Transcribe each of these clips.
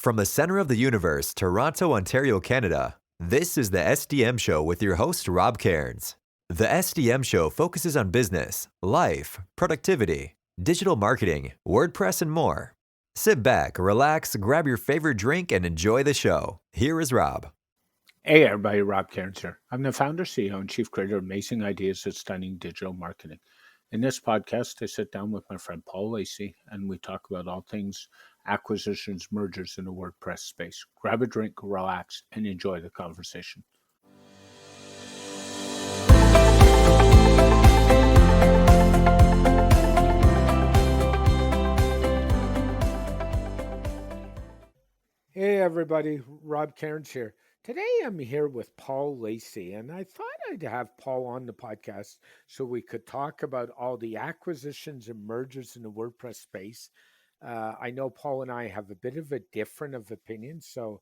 From the center of the universe, Toronto, Ontario, Canada, this is the SDM Show with your host, Rob Cairns. The SDM Show focuses on business, life, productivity, digital marketing, WordPress, and more. Sit back, relax, grab your favorite drink, and enjoy the show. Here is Rob. Hey everybody, Rob Cairns here. I'm the founder, CEO, and chief creator of Amazing Ideas at Stunning Digital Marketing. In this podcast, I sit down with my friend Paul Lacey and we talk about all things acquisitions, mergers in the WordPress space. Grab a drink, relax, and enjoy the conversation. Hey everybody, Rob Cairns here. Today I'm here with Paul Lacey, and I thought I'd have Paul on the podcast so we could talk about all the acquisitions and mergers in the WordPress space. I know Paul and I have a bit of a different of opinion, so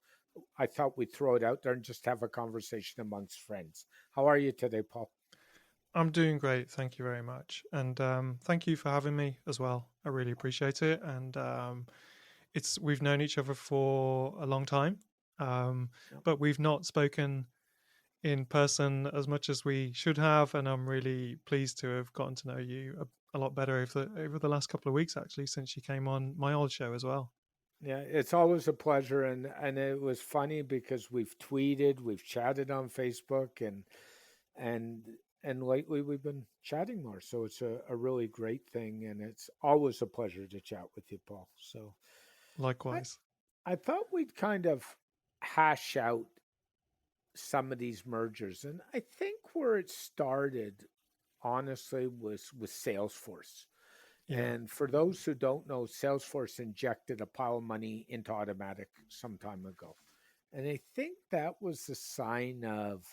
I thought we'd throw it out there and just have a conversation amongst friends. How are you today, Paul? I'm doing great. Thank you very much. And thank you for having me as well. I really appreciate it. And we've known each other for a long time, but we've not spoken in person as much as we should have. And I'm really pleased to have gotten to know you a lot better over the last couple of weeks, actually, since you came on my old show as well. Yeah, it's always a pleasure, and it was funny because we've tweeted, we've chatted on Facebook, and lately we've been chatting more. So it's a really great thing, and it's always a pleasure to chat with you, Paul. So Likewise. I thought we'd kind of hash out some of these mergers, and I think where it started, honestly, was with Salesforce. Yeah. And for those who don't know, Salesforce injected a pile of money into Automatic some time ago. And I think that was a sign of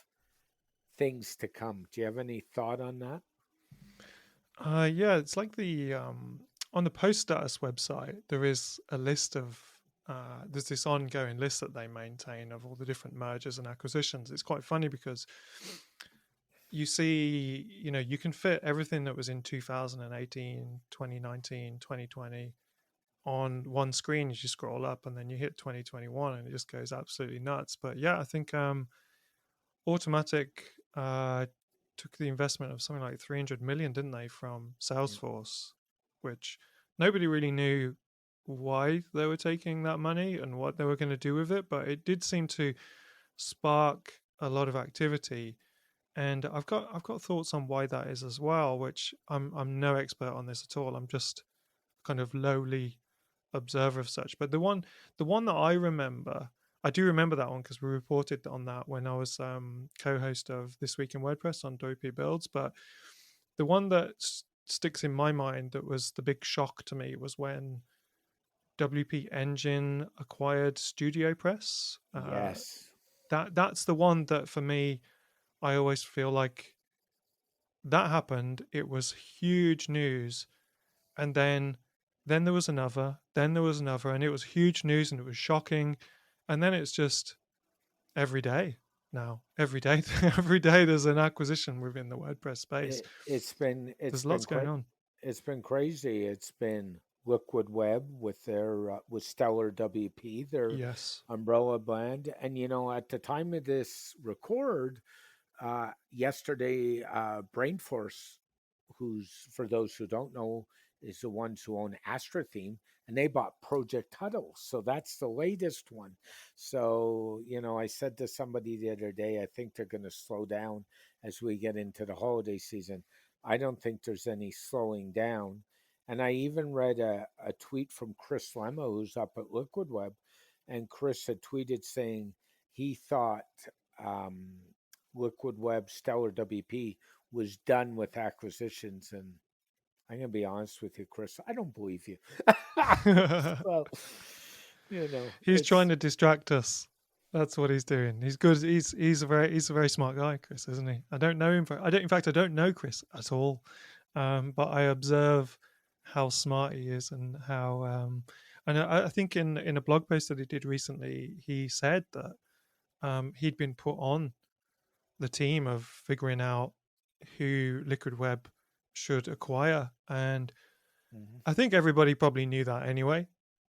things to come. Do you have any thought on that? Yeah, it's like on the Post Status website, there is a list of there's this ongoing list that they maintain of all the different mergers and acquisitions. It's quite funny because you see, you can fit everything that was in 2018, 2019, 2020 on one screen as you scroll up, and then you hit 2021 and it just goes absolutely nuts. But yeah, I think Automatic took the investment of something like 300 million, didn't they, from Salesforce, which nobody really knew why they were taking that money and what they were going to do with it, but it did seem to spark a lot of activity. And I've got thoughts on why that is as well, which I'm no expert on this at all. I'm just kind of lowly observer of such. But the one that I remember, I do remember that one because we reported on that when I was co-host of This Week in WordPress on Dopey Builds. But the one that sticks in my mind that was the big shock to me was when WP Engine acquired Studio Press. Yes. That's the one that for me, I always feel like that happened. It was huge news. And then there was another, and it was huge news and it was shocking. And then it's just every day now. Every day there's an acquisition within the WordPress space. There's lots going on. It's been crazy. It's been Liquid Web with their with Stellar WP, their umbrella brand. And at the time of this record, yesterday, Brainforce, who's, for those who don't know, is the ones who own Astra Theme, and they bought Project Huddle. So that's the latest one. So, I said to somebody the other day, I think they're going to slow down as we get into the holiday season. I don't think there's any slowing down. And I even read a tweet from Chris Lemma, who's up at Liquid Web, and Chris had tweeted saying he thought Liquid Web Stellar WP was done with acquisitions. And I'm going to be honest with you, Chris, I don't believe you. Well, he's trying to distract us. That's what he's doing. He's good. He's a very smart guy, Chris, isn't he? I don't know him. In fact, I don't know Chris at all. But I observe how smart he is and how. And I think in a blog post that he did recently, he said that he'd been put on the team of figuring out who Liquid Web should acquire, and I think everybody probably knew that anyway.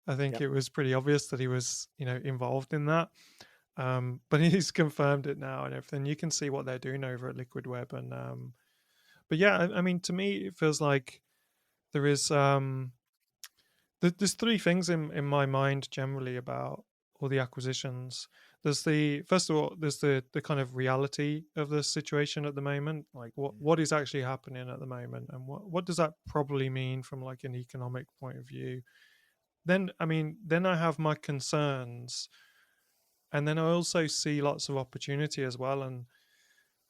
I think it was pretty obvious that he was, involved in that. But he's confirmed it now and everything. You can see what they're doing over at Liquid Web. And but yeah, I mean, to me, it feels like there is there's three things in my mind generally about all the acquisitions. There's first of all, there's the kind of reality of the situation at the moment, like what is actually happening at the moment, and what does that probably mean from like an economic point of view. Then I have my concerns, and then I also see lots of opportunity as well. And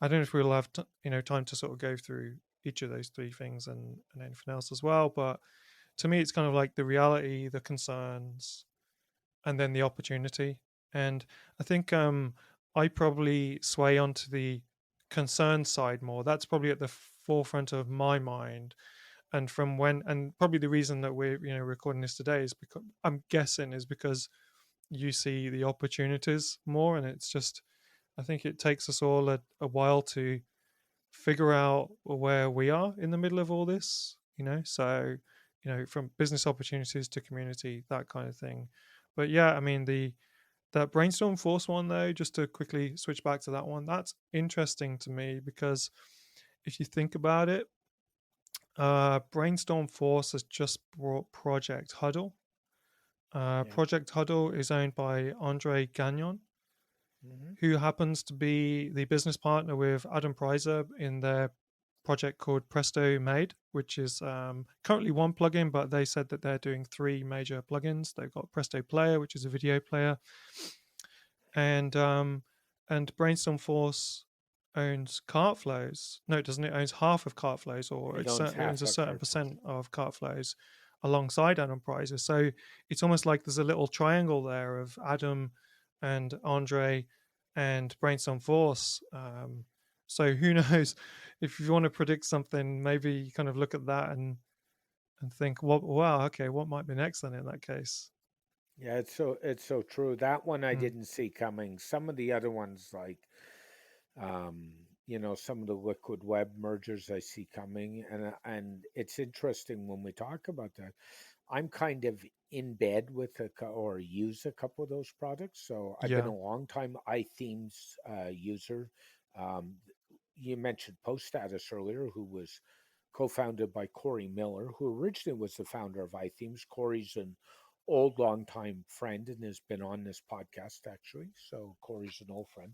I don't know if we'll have time to sort of go through each of those three things and anything else as well. But to me, it's kind of like the reality, the concerns, and then the opportunity. And I think I probably sway onto the concern side more. That's probably at the forefront of my mind. And probably the reason that we're recording this today is because I'm guessing is because you see the opportunities more, and it's just I think it takes us all a while to figure out where we are in the middle of all this. So from business opportunities to community, that kind of thing. But yeah, I mean that Brainstorm Force one though, just to quickly switch back to that one, that's interesting to me because if you think about it, Brainstorm Force has just brought Project Huddle. Project Huddle is owned by Andre Gagnon, who happens to be the business partner with Adam Preiser in their project called Presto Made, which is currently one plugin, but they said that they're doing three major plugins. They've got Presto Player, which is a video player, and Brainstorm Force owns Cartflows. No, it doesn't. It owns half of Cartflows, or it owns a certain percent of Cartflows alongside Adam Preiser. So it's almost like there's a little triangle there of Adam and Andre and Brainstorm Force. So who knows? If you want to predict something, maybe you kind of look at that and think, wow, okay, what might be next then in that case? Yeah, it's so true. That one I didn't see coming. Some of the other ones, like some of the Liquid Web mergers I see coming, and it's interesting when we talk about that. I'm kind of in bed with or use a couple of those products. So I've been a long time iThemes user. You mentioned Post Status earlier, who was co-founded by Corey Miller, who originally was the founder of iThemes. Corey's an old, long-time friend and has been on this podcast, actually. So Corey's an old friend.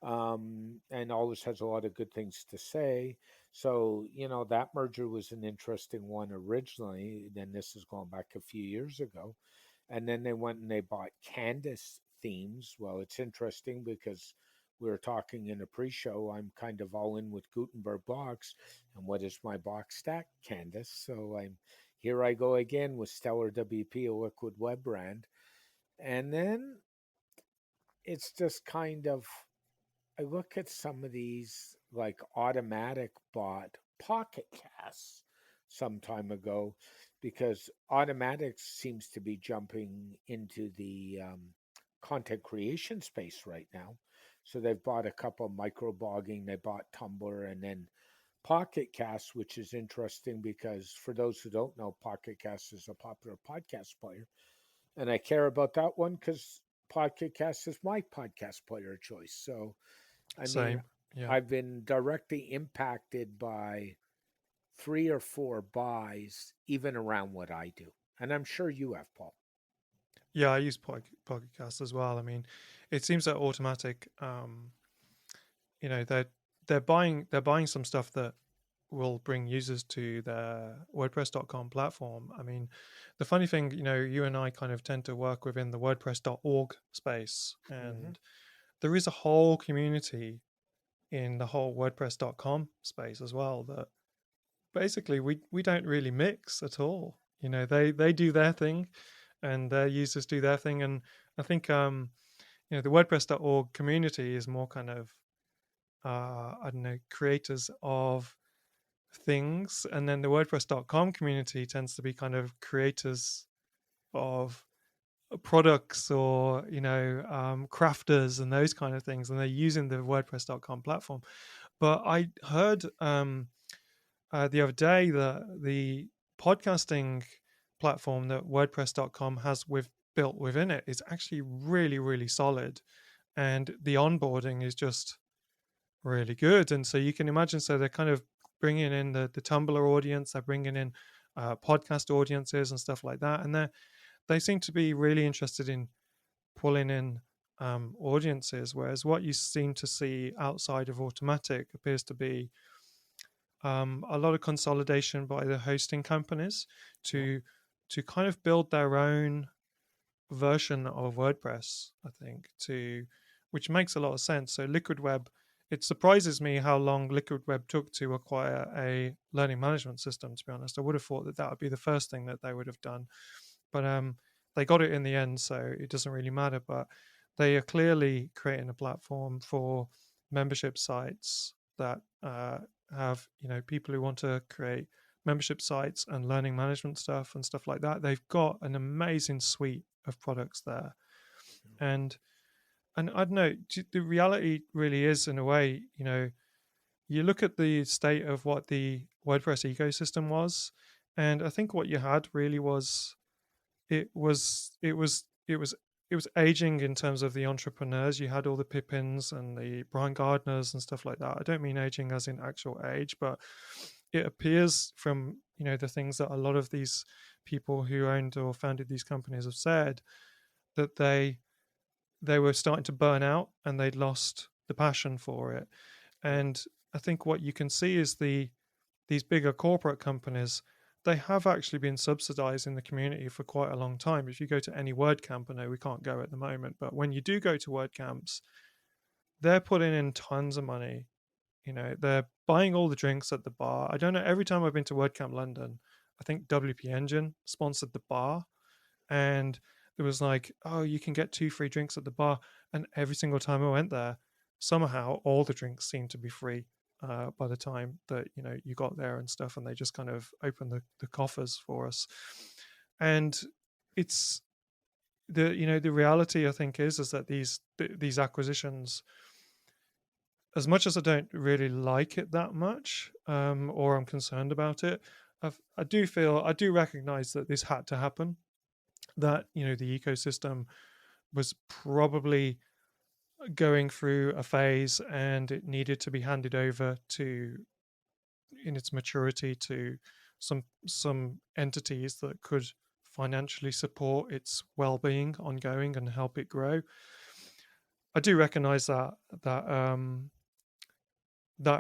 And always has a lot of good things to say. So, that merger was an interesting one originally. Then this is going back a few years ago. And then they went and they bought Canvas Themes. Well, it's interesting because we were talking in a pre-show. I'm kind of all in with Gutenberg blocks. And what is my block stack? Canvas. So here I go again with Stellar WP, a Liquid Web brand. And then it's just kind of, I look at some of these like Automatic bought Pocket Casts some time ago because Automatic seems to be jumping into the content creation space right now. So they've bought a couple microblogging, they bought Tumblr, and then Pocket Casts, which is interesting because for those who don't know, Pocket Casts is a popular podcast player. And I care about that one because Pocket Casts is my podcast player choice. So I've been directly impacted by 3 or 4 buys, even around what I do. And I'm sure you have, Paul. Yeah, I use Pocket Cast as well. I mean, it seems that Automatic, they're buying some stuff that will bring users to their WordPress.com platform. I mean, the funny thing, you and I kind of tend to work within the WordPress.org space, and there is a whole community in the whole WordPress.com space as well that basically we don't really mix at all. They do their thing and their users do their thing. And I think the WordPress.org community is more kind of I don't know, creators of things, and then the WordPress.com community tends to be kind of creators of products or crafters and those kind of things, and they're using the WordPress.com platform. But I heard the other day that the podcasting platform that WordPress.com has built within it is actually really, really solid, and the onboarding is just really good. And so you can imagine, so they're kind of bringing in the Tumblr audience, they're bringing in podcast audiences and stuff like that, and they seem to be really interested in pulling in audiences, whereas what you seem to see outside of Automatic appears to be a lot of consolidation by the hosting companies to kind of build their own version of WordPress, I think, which makes a lot of sense. So Liquid Web, it surprises me how long Liquid Web took to acquire a learning management system, to be honest. I would have thought that would be the first thing that they would have done. But they got it in the end, so it doesn't really matter. But they are clearly creating a platform for membership sites that have, people who want to create membership sites and learning management stuff and stuff like that. They've got an amazing suite of products there. And I don't know, the reality really is, in a way, you look at the state of what the WordPress ecosystem was, and I think what you had really was it was aging in terms of the entrepreneurs. You had all the Pippins and the Brian Gardners and stuff like that. I don't mean aging as in actual age, but it appears from the things that a lot of these people who owned or founded these companies have said, that they were starting to burn out and they'd lost the passion for it. And I think what you can see is these bigger corporate companies, they have actually been subsidizing the community for quite a long time. If you go to any WordCamp, I know we can't go at the moment, but when you do go to WordCamps, they're putting in tons of money. They're buying all the drinks at the bar. I don't know, every time I've been to WordCamp London, I think WP Engine sponsored the bar, and it was like, oh, you can get 2 free drinks at the bar. And every single time I went there, somehow all the drinks seemed to be free by the time that you got there and stuff, and they just kind of opened the coffers for us. And it's the reality, I think, is that these acquisitions, as much as I don't really like it that much, or I'm concerned about it, I do recognize that this had to happen, that the ecosystem was probably going through a phase and it needed to be handed over in its maturity to some entities that could financially support its well-being ongoing and help it grow. I do recognize that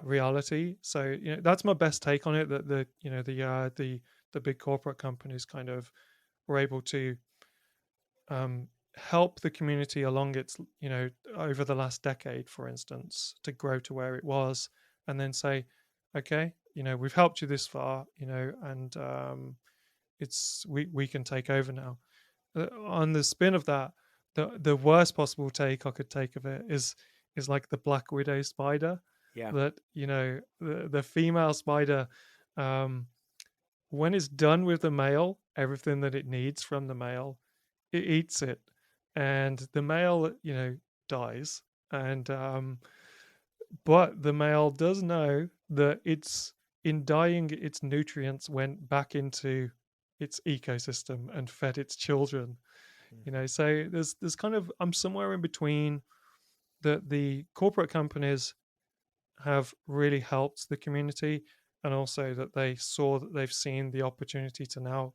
reality. So that's my best take on it, that the big corporate companies kind of were able to help the community along its over the last decade, for instance, to grow to where it was, and then say, okay, we've helped you this far, and we can take over now. On the spin of that, the worst possible take I could take of it is like the Black Widow spider. Yeah. That the female spider, when it's done with the male, everything that it needs from the male, it eats it, and the male dies, and but the male does know that it's in dying, its nutrients went back into its ecosystem and fed its children. So there's kind of, I'm somewhere in between, that the corporate companies have really helped the community, and also that they've seen the opportunity to now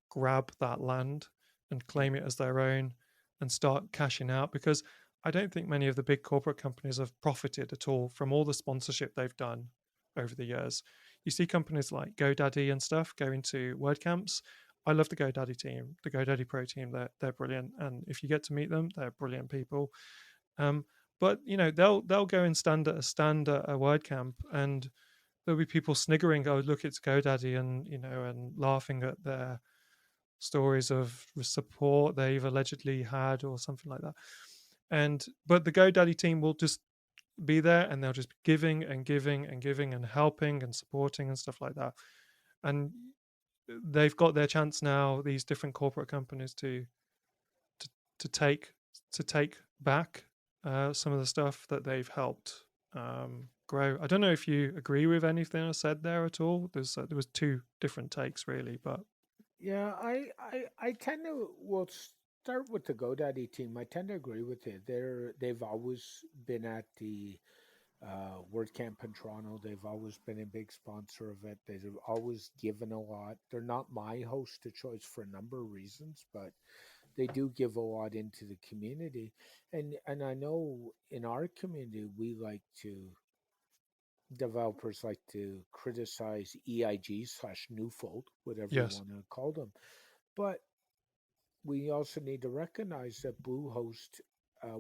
grab that land and claim it as their own and start cashing out, because I don't think many of the big corporate companies have profited at all from all the sponsorship they've done over the years. You see companies like GoDaddy and stuff go into WordCamps. I love the GoDaddy team, the GoDaddy Pro team. They're brilliant, and if you get to meet them, they're brilliant people. But they'll go and stand at a WordCamp, and there'll be people sniggering, "Oh, look, it's GoDaddy," and laughing at their stories of support they've allegedly had or something like that. But the GoDaddy team will just be there, and they'll just be giving and giving and giving and helping and supporting and stuff like that. And they've got their chance now, these different corporate companies, to take back some of the stuff that they've helped grow. I don't know if you agree with anything I said there at all. There was 2 different takes, really, but Yeah, I tend to, well, start with the GoDaddy team. I tend to agree with it. They've always been at the WordCamp in Toronto. They've always been a big sponsor of it. They've always given a lot. They're not my host of choice for a number of reasons, but they do give a lot into the community. And I know in our community we like to, developers like to criticize EIG/Newfold, whatever you Yes, want to call them. But we also need to recognize that Bluehost,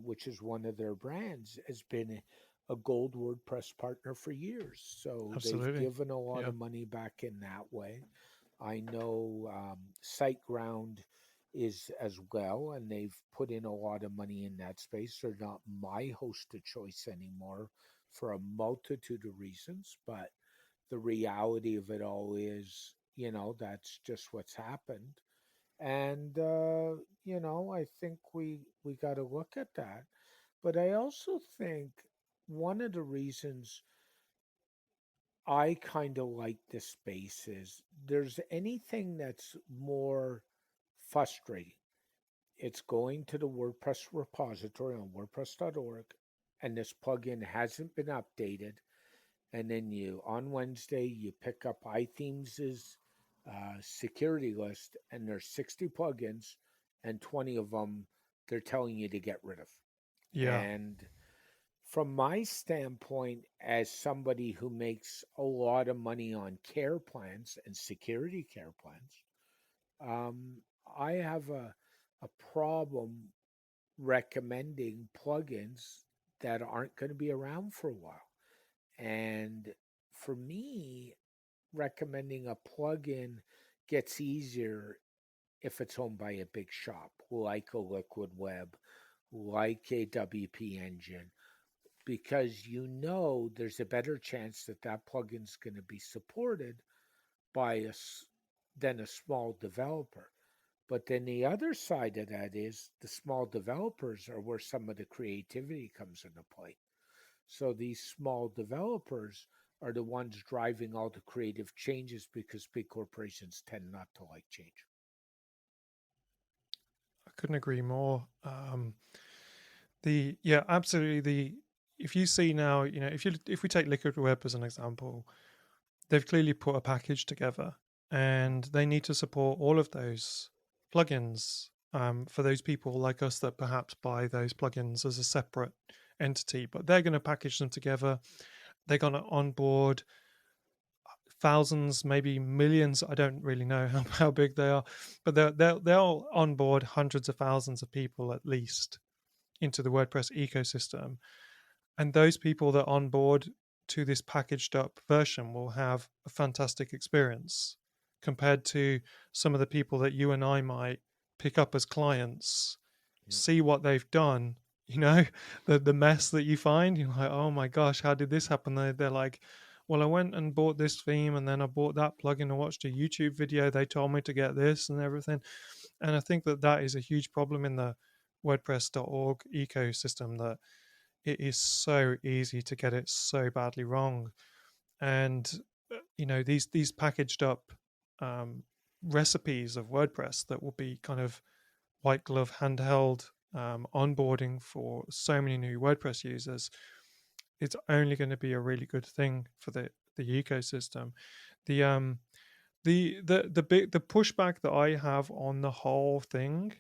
which is one of their brands, has been a gold WordPress partner for years. So they've absolutely. given a lot Yeah. of money back in that way. I know SiteGround is as well, and they've put in a lot of money in that space. They're not my host of choice anymore for a multitude of reasons, but the reality of it all is, that's just what's happened. And I think we got to look at that. But I also think one of the reasons I kind of like this space is there's anything that's more frustrating. It's going to the WordPress repository on WordPress.org, and this plugin hasn't been updated, and then you on Wednesday you pick up iThemes' security list, and there's 60 plugins, and 20 of them they're telling you to get rid of. Yeah. And from my standpoint, as somebody who makes a lot of money on care plans and security care plans, um, I have a problem recommending plugins that aren't going to be around for a while. And for me, recommending a plugin gets easier if it's owned by a big shop, like a Liquid Web, like a WP Engine, because there's a better chance that that plugin's going to be supported by than a small developer. But then the other side of that is the small developers are where some of the creativity comes into play. So these small developers are the ones driving all the creative changes because big corporations tend not to like change. I couldn't agree more. Absolutely. If you see now, if we take Liquid Web as an example, they've clearly put a package together, and they need to support all of those plugins for those people like us that perhaps buy those plugins as a separate entity. But they're going to package them together. They're going to onboard thousands, maybe millions. I don't really know how big they are, but they'll onboard hundreds of thousands of people at least into the WordPress ecosystem. And those people that onboard to this packaged up version will have a fantastic experience compared to some of the people that you and I might pick up as clients, Yeah. see what they've done. The mess that you find, you're like, oh my gosh, how did this happen? They're like, well, I went and bought this theme, and then I bought that plugin and watched a YouTube video. They told me to get this and everything. And I think that is a huge problem in the WordPress.org ecosystem, that it is so easy to get it so badly wrong. And these packaged up recipes of WordPress that will be kind of white glove handheld onboarding for so many new WordPress users, it's only going to be a really good thing for the ecosystem. The pushback that I have on the whole thing,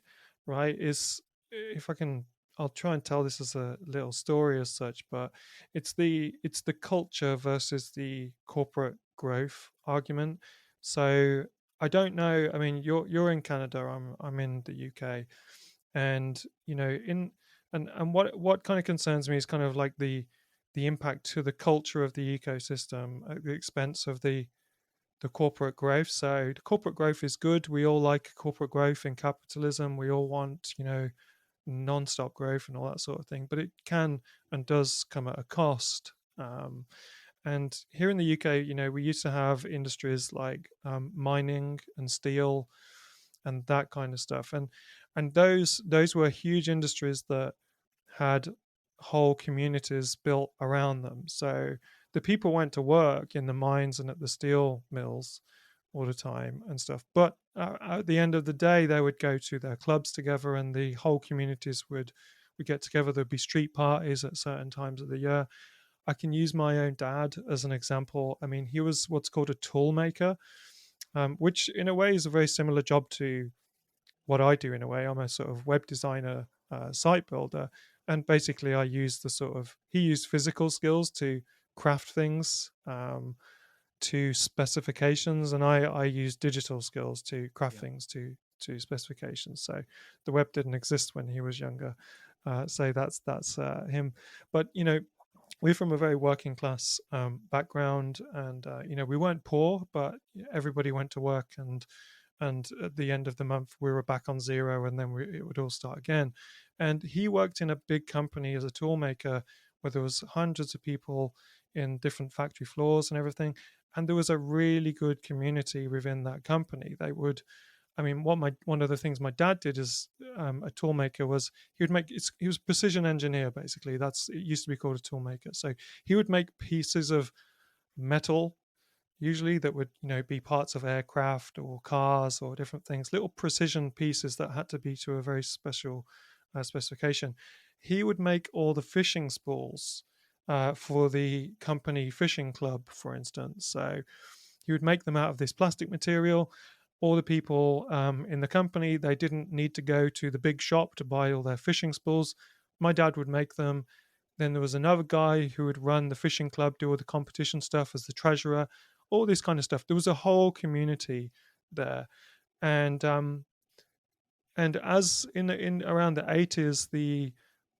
right, is, if I can, I'll try and tell this as a little story as such, but it's the culture versus the corporate growth argument. So I don't know. I mean, you're in Canada. I'm in the UK, and and what kind of concerns me is kind of like the impact to the culture of the ecosystem at the expense of the corporate growth. So the corporate growth is good. We all like corporate growth in capitalism. We all want, non-stop growth and all that sort of thing. But it can and does come at a cost. And here in the UK, we used to have industries like mining and steel and that kind of stuff. And those were huge industries that had whole communities built around them. So the people went to work in the mines and at the steel mills, all the time and stuff. But at the end of the day, they would go to their clubs together, and the whole communities would get together. There'd be street parties at certain times of the year. I can use my own dad as an example. I mean, he was what's called a tool maker, which in a way is a very similar job to what I do in a way. I'm a sort of web designer, site builder, and basically I use he used physical skills to craft things to specifications, and I use digital skills to craft things to specifications. So the web didn't exist when he was younger. So that's him. But we're from a very working class background, and we weren't poor, but everybody went to work, and at the end of the month we were back on zero, and then it would all start again. And he worked in a big company as a tool maker where there was hundreds of people in different factory floors and everything, and there was a really good community within that company. They would, I mean, one of the things my dad did as a tool maker was he was a precision engineer, basically. It used to be called a tool maker. So he would make pieces of metal, usually, that would be parts of aircraft or cars or different things, little precision pieces that had to be to a very special specification. He would make all the fishing spools for the company fishing club, for instance. So he would make them out of this plastic material. All the people in the company, they didn't need to go to the big shop to buy all their fishing spools. My dad would make them. Then there was another guy who would run the fishing club, do all the competition stuff as the treasurer, all this kind of stuff. There was a whole community there, and as in around the 80s,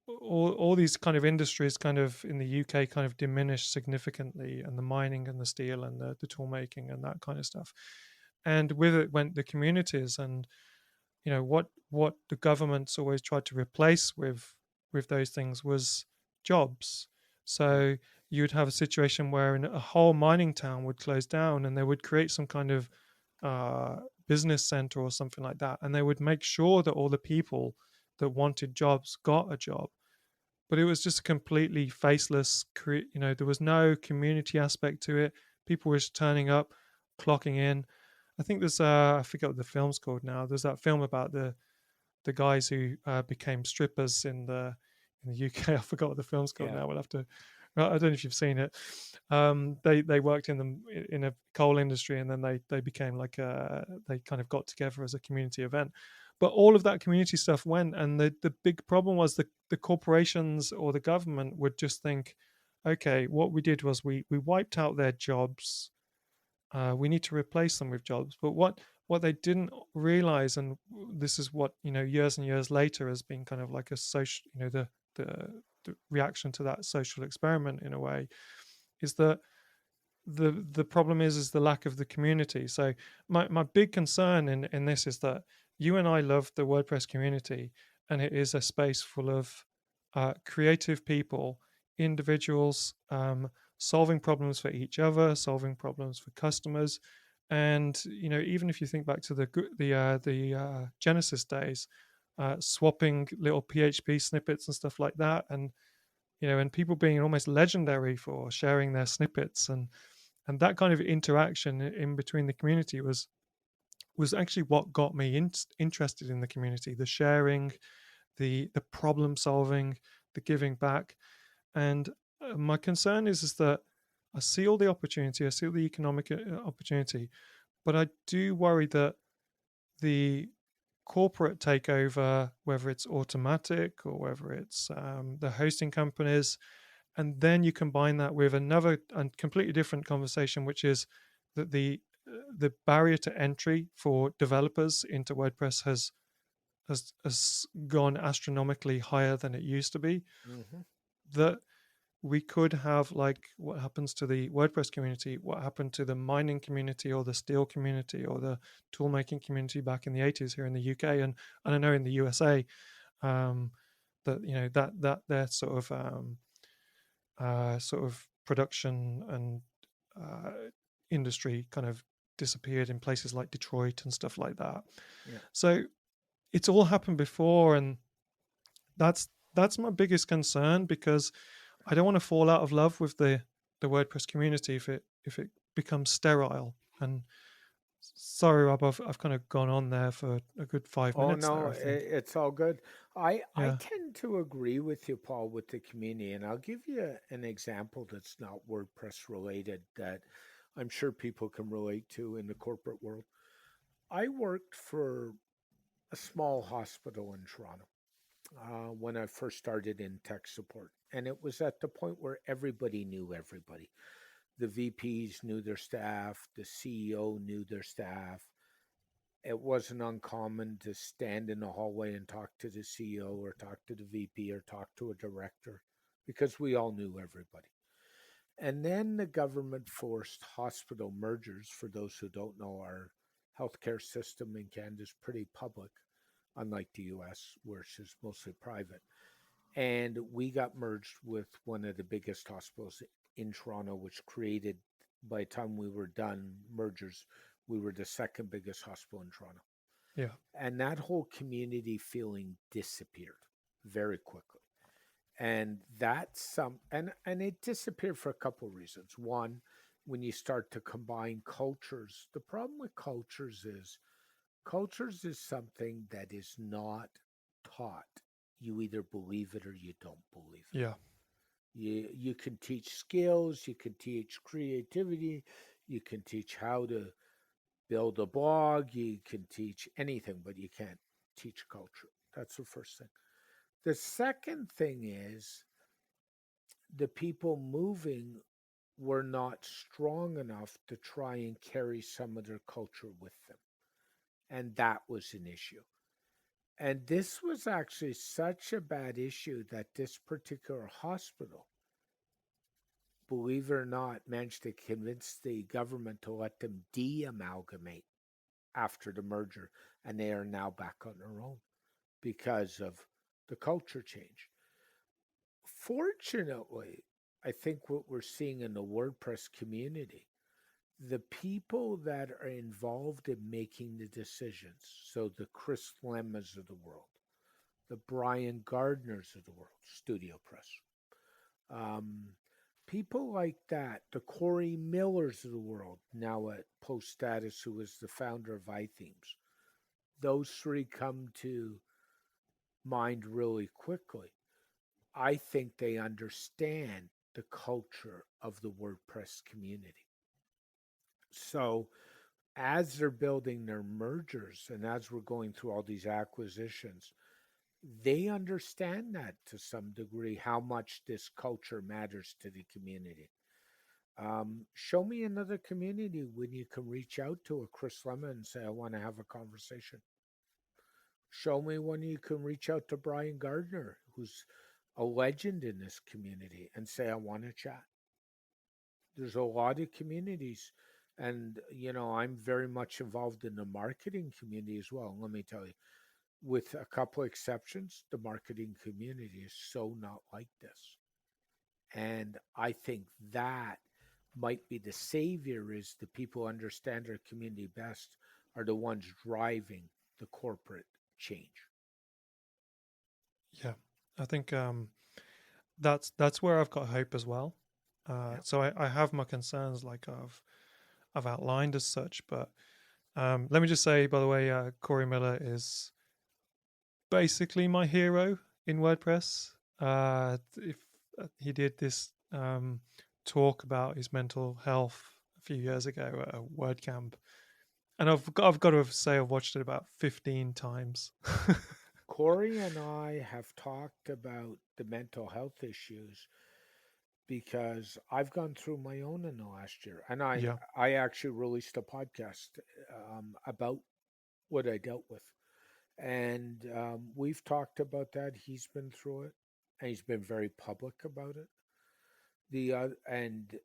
all these kind of industries kind of in the UK kind of diminished significantly, and the mining and the steel and the tool making and that kind of stuff. And with it went the communities, and what the governments always tried to replace with those things was jobs. So you would have a situation where a whole mining town would close down, and they would create some kind of business center or something like that, and they would make sure that all the people that wanted jobs got a job. But it was just a completely faceless, there was no community aspect to it. People were just turning up, clocking in. I think there's I forget what the film's called now. There's that film about the guys who became strippers in the UK. I forgot what the film's called now. We'll have to. I don't know if you've seen it. They worked in a coal industry, and then they became like they kind of got together as a community event. But all of that community stuff went, and the big problem was the corporations or the government would just think, okay, what we did was we wiped out their jobs. We need to replace them with jobs. But what they didn't realize, and this is what years and years later has been kind of like a social, the reaction to that social experiment in a way, is that the problem is the lack of the community. So my big concern in this is that you and I love the WordPress community, and it is a space full of creative people, individuals, solving problems for each other, solving problems for customers. And even if you think back to the Genesis days, swapping little PHP snippets and stuff like that, and and people being almost legendary for sharing their snippets, and that kind of interaction in between the community was actually what got me interested in the community. The sharing, the problem solving, the giving back. And my concern is that I see all the opportunity, I see all the economic opportunity, but I do worry that the corporate takeover, whether it's Automatic or whether it's the hosting companies, and then you combine that with another and completely different conversation, which is that the barrier to entry for developers into WordPress has gone astronomically higher than it used to be. Mm-hmm. That we could have, like what happens to the WordPress community, what happened to the mining community or the steel community or the tool making community back in the 80s here in the UK, and I know in the USA, that that their sort of production and industry kind of disappeared in places like Detroit and stuff like that. Yeah. So it's all happened before, and that's my biggest concern, because I don't want to fall out of love with the WordPress community if it becomes sterile. And Sorry, Rob, I've kind of gone on there for a good 5 Oh minutes there, no, I think. it's all good. I Yeah. tend to agree with you, Paul, with the community, and I'll give you an example that's not WordPress related that I'm sure people can relate to in the corporate world. I worked for a small hospital in Toronto when I first started in tech support, and it was at the point where everybody knew everybody. The VPs knew their staff, the CEO knew their staff. It wasn't uncommon to stand in the hallway and talk to the CEO or talk to the VP or talk to a director because we all knew everybody. And then the government forced hospital mergers. For those who don't know, our healthcare system in Canada is pretty public, unlike the US, which is mostly private. And we got merged with one of the biggest hospitals in Toronto, which created, by the time we were done mergers, we were the second biggest hospital in Toronto. Yeah. And that whole community feeling disappeared very quickly. And that's and it disappeared for a couple of reasons. One, when you start to combine cultures, the problem with cultures is something that is not taught. You either believe it or you don't believe it. Yeah. You can teach skills, you can teach creativity, you can teach how to build a blog, you can teach anything, but you can't teach culture. That's the first thing. The second thing is the people moving were not strong enough to try and carry some of their culture with them. And that was an issue. And this was actually such a bad issue that this particular hospital, believe it or not, managed to convince the government to let them de-amalgamate after the merger, and they are now back on their own because of the culture change. Fortunately, I think what we're seeing in the WordPress community, the people that are involved in making the decisions, so the Chris Lemmas of the world, the Brian Gardners of the world, Studio Press, um, people like that, the Corey Millers of the world, now at Post Status, who is the founder of iThemes, those three come to mind really quickly. I think they understand the culture of the WordPress community. So as they're building their mergers and as we're going through all these acquisitions, they understand that to some degree, how much this culture matters to the community. Show me another community when you can reach out to a Chris Lemon and say, I want to have a conversation. Show me when you can reach out to Brian Gardner, who's a legend in this community, and say, I want to chat. There's a lot of communities. And, I'm very much involved in the marketing community as well. Let me tell you, with a couple exceptions, the marketing community is so not like this. And I think that might be the savior, is the people who understand our community best are the ones driving the corporate change. Yeah. I think that's where I've got hope as well. So I have my concerns, like I've outlined as such, but let me just say, by the way, Corey Miller is basically my hero in WordPress. If he did this talk about his mental health a few years ago at a WordCamp, and I've got to say I've watched it about 15 times. Corey and I have talked about the mental health issues because I've gone through my own in the last year, and Yeah. I actually released a podcast about what I dealt with, and we've talked about that. He's been through it, and he's been very public about it. And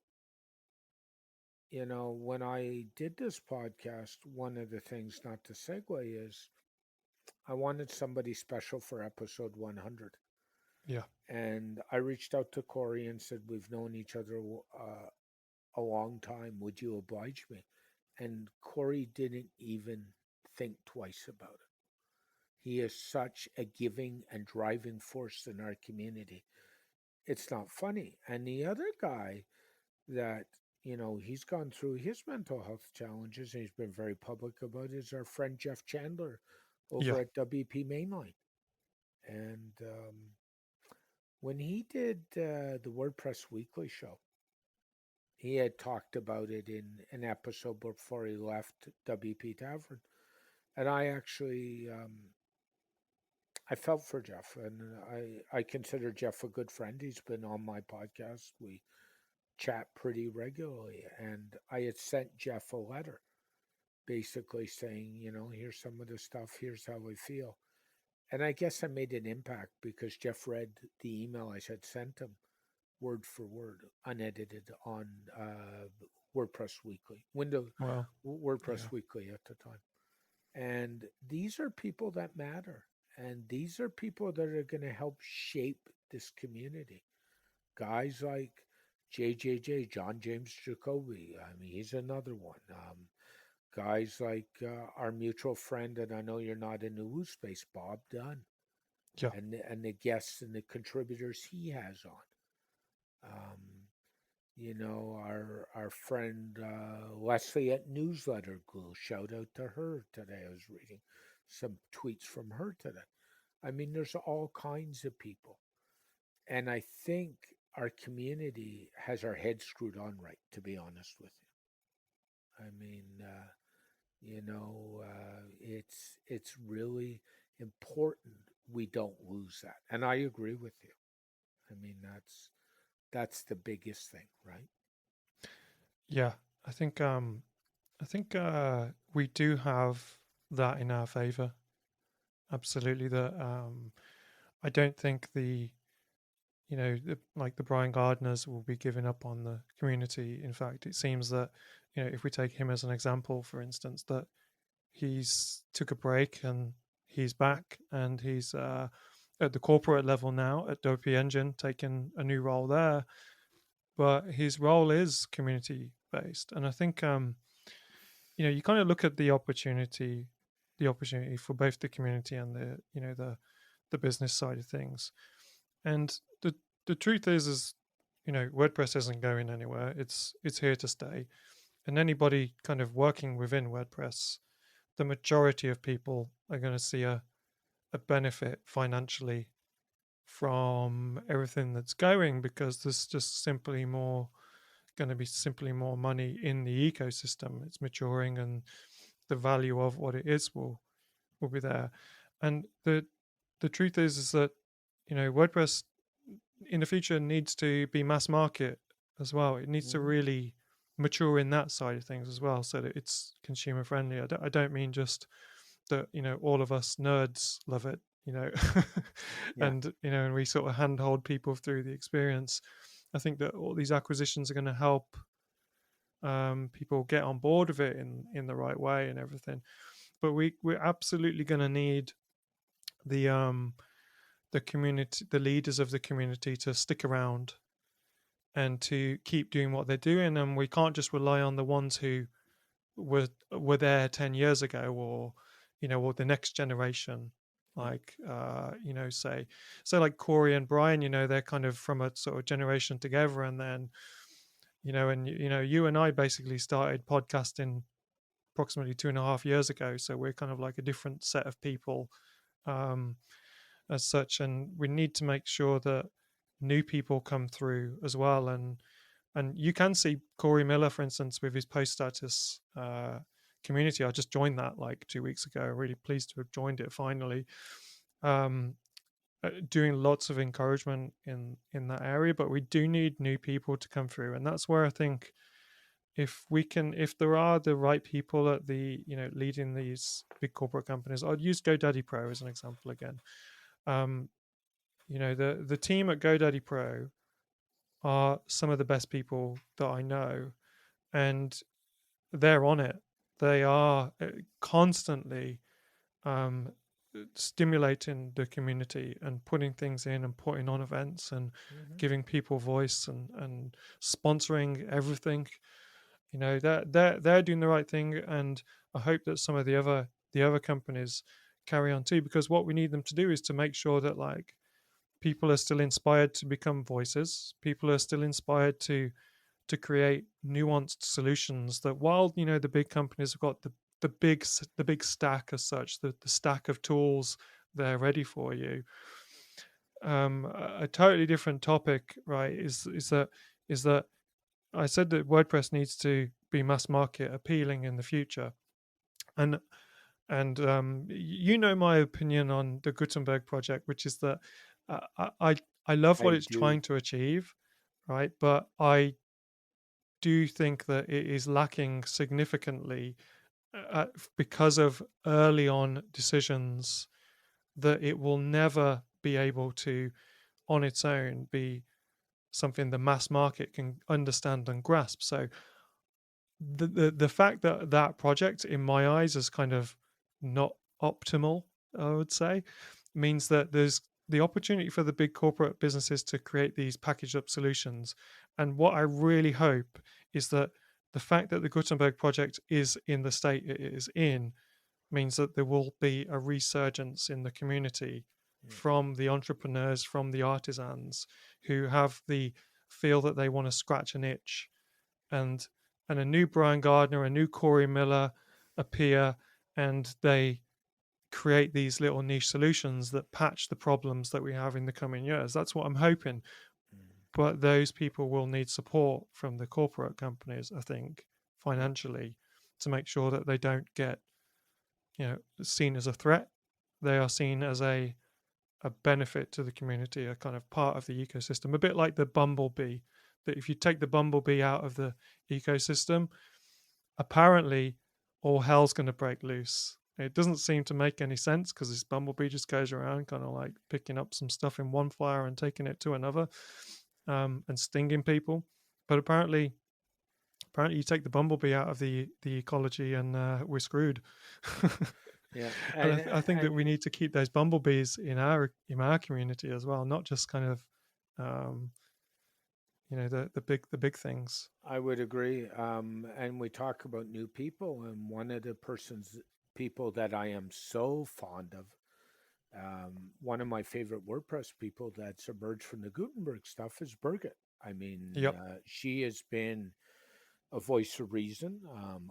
when I did this podcast, one of the things, not to segue, is I wanted somebody special for episode 100. Yeah. And I reached out to Corey and said, we've known each other a long time. Would you oblige me? And Corey didn't even think twice about it. He is such a giving and driving force in our community. It's not funny. And the other guy that, he's gone through his mental health challenges, and he's been very public about it, is our friend Jeff Chandler over at WP Mainline. And when he did the WordPress Weekly show, he had talked about it in an episode before he left WP Tavern. And I actually, I felt for Jeff, and I consider Jeff a good friend. He's been on my podcast. We chat pretty regularly. And I had sent Jeff a letter basically saying, here's some of the stuff, here's how I feel. And I guess I made an impact because Jeff read the email I had sent him word for word, unedited, on WordPress Weekly, WordPress Weekly at the time. And these are people that matter. And these are people that are going to help shape this community. Guys like JJJ, John James Jacoby, I mean, he's another one. Guys like our mutual friend, and I know you're not in the woo space, Bob Dunn. Yeah. And the guests and the contributors he has on. Our friend Leslie at Newsletter Glue, shout out to her today. I was reading some tweets from her today. I mean, there's all kinds of people. And I think our community has our heads screwed on right, to be honest with you. I mean, it's really important we don't lose that. And I agree with you. I mean, that's the biggest thing, right? Yeah, I think we do have that in our favor. Absolutely. That I don't think the Brian Gardners will be giving up on the community. In fact, it seems that, if we take him as an example, for instance, that he's took a break and he's back, and he's at the corporate level now at WP Engine, taking a new role there. But his role is community based, and I think you kind of look at the opportunity for both the community and the business side of things. And the truth is WordPress isn't going anywhere. It's here to stay. And anybody kind of working within WordPress, the majority of people are going to see a benefit financially from everything that's going, because there's just simply more money in the ecosystem. It's maturing, and the value of what it is will be there. And the truth is that WordPress in the future needs to be mass market as well. It needs to really mature in that side of things as well, so that it's consumer friendly. I don't mean just that all of us nerds love it, and and we sort of handhold people through the experience. I think that all these acquisitions are going to help people get on board with it in the right way and everything. But we're absolutely going to need the community, the leaders of the community, to stick around and to keep doing what they're doing. And we can't just rely on the ones who were there 10 years ago, or or the next generation, like say like Corey and Brian, they're kind of from a sort of generation together. And then you and I basically started podcasting approximately 2.5 years ago, so we're kind of like a different set of people as such. And we need to make sure that new people come through as well. And you can see Corey Miller, for instance, with his post status community. I just joined that like 2 weeks ago. Really pleased to have joined it finally. Doing lots of encouragement in that area, but we do need new people to come through. And that's where I think if there are the right people at the leading these big corporate companies. I'd use GoDaddy Pro as an example again. The team at GoDaddy Pro are some of the best people that I know, and they're on it. They are constantly stimulating the community and putting things in and putting on events and giving people voice and sponsoring everything. They're doing the right thing, and I hope that some of the other companies carry on too, because what we need them to do is to make sure that people are still inspired to become voices. People are still inspired to to create nuanced solutions that, while the big companies have got the big stack as such, the stack of tools there ready for you. A totally different topic, right? Is that I said that WordPress needs to be mass market appealing in the future, and my opinion on the Gutenberg project, which is that I love what I it's do. trying to achieve, right? But I do think that it is lacking significantly because of early on decisions that it will never be able to, on its own, be something the mass market can understand and grasp. So the fact that that project, in my eyes, is kind of not optimal, I would say, means that there's the opportunity for the big corporate businesses to create these packaged up solutions. And what I really hope is that the fact that the Gutenberg project is in the state it is in means that there will be a resurgence in the community from the entrepreneurs, from the artisans who have the feel that they want to scratch an itch, and a new Brian Gardner, a new Corey Miller appear, and they create these little niche solutions that patch the problems that we have in the coming years. That's what I'm hoping. But those people will need support from the corporate companies, I think, financially, to make sure that they don't get, seen as a threat. They are seen as a benefit to the community, a kind of part of the ecosystem, a bit like the bumblebee. That if you take the bumblebee out of the ecosystem, apparently all hell's going to break loose. It doesn't seem to make any sense because this bumblebee just goes around kind of like picking up some stuff in one flower and taking it to another, and stinging people. But apparently you take the bumblebee out of the ecology and we're screwed. Yeah, And I think that we need to keep those bumblebees in our community as well, not just kind of the big things. I would agree. And we talk about new people, and one of the people that I am so fond of, one of my favorite WordPress people that's emerged from the Gutenberg stuff is Birgit. I mean, Yep. she has been a voice of reason.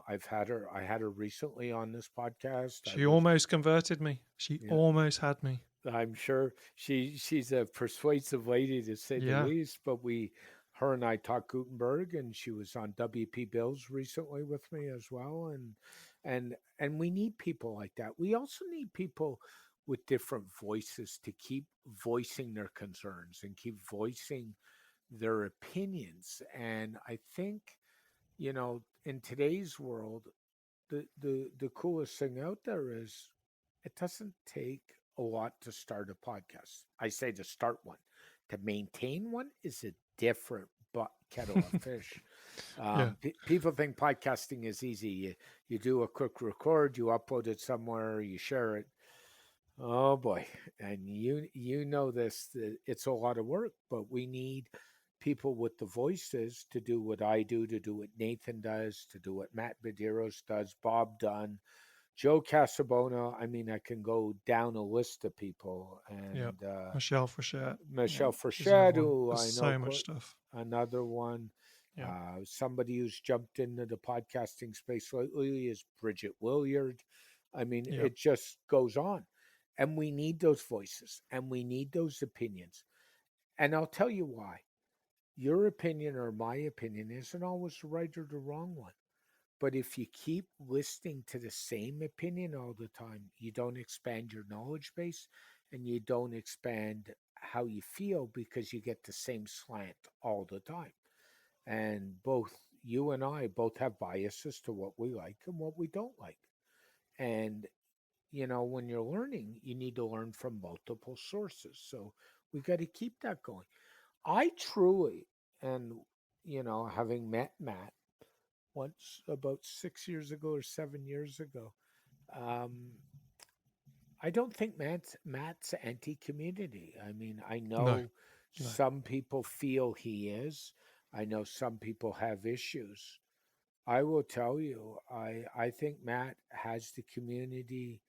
I had her recently on this podcast. She almost converted me. She almost had me. I'm sure she's a persuasive lady, to say the least. But her and I talked Gutenberg, and she was on WP Bills recently with me as well. And we need people like that. We also need people with different voices to keep voicing their concerns and keep voicing their opinions. And I think, in today's world, the coolest thing out there is it doesn't take a lot to start a podcast. I say to start one. To maintain one is a different kettle of fish. People think podcasting is easy. You do a quick record, you upload it somewhere, you share it. Oh boy, and you know this. It's a lot of work, but we need people with the voices to do what I do, to do what Nathan does, to do what Matt Medeiros does, Bob Dunn, Joe Casabona. I mean, I can go down a list of people, and Michelle Frechette. Michelle Frechette, who There's I know so much stuff. Another one. Somebody who's jumped into the podcasting space lately is Bridget Williard. I mean, it just goes on. And we need those voices and we need those opinions. And I'll tell you why. Your opinion or my opinion isn't always the right or the wrong one. But if you keep listening to the same opinion all the time, you don't expand your knowledge base and you don't expand how you feel because you get the same slant all the time. And both you and I both have biases to what we like and what we don't like. And, when you're learning, you need to learn from multiple sources. So we got to keep that going. I truly, and, having met Matt once about 6 years ago or 7 years ago, I don't think Matt's anti-community. I mean, I know some people feel he is. I know some people have issues. I will tell you, I think Matt has the community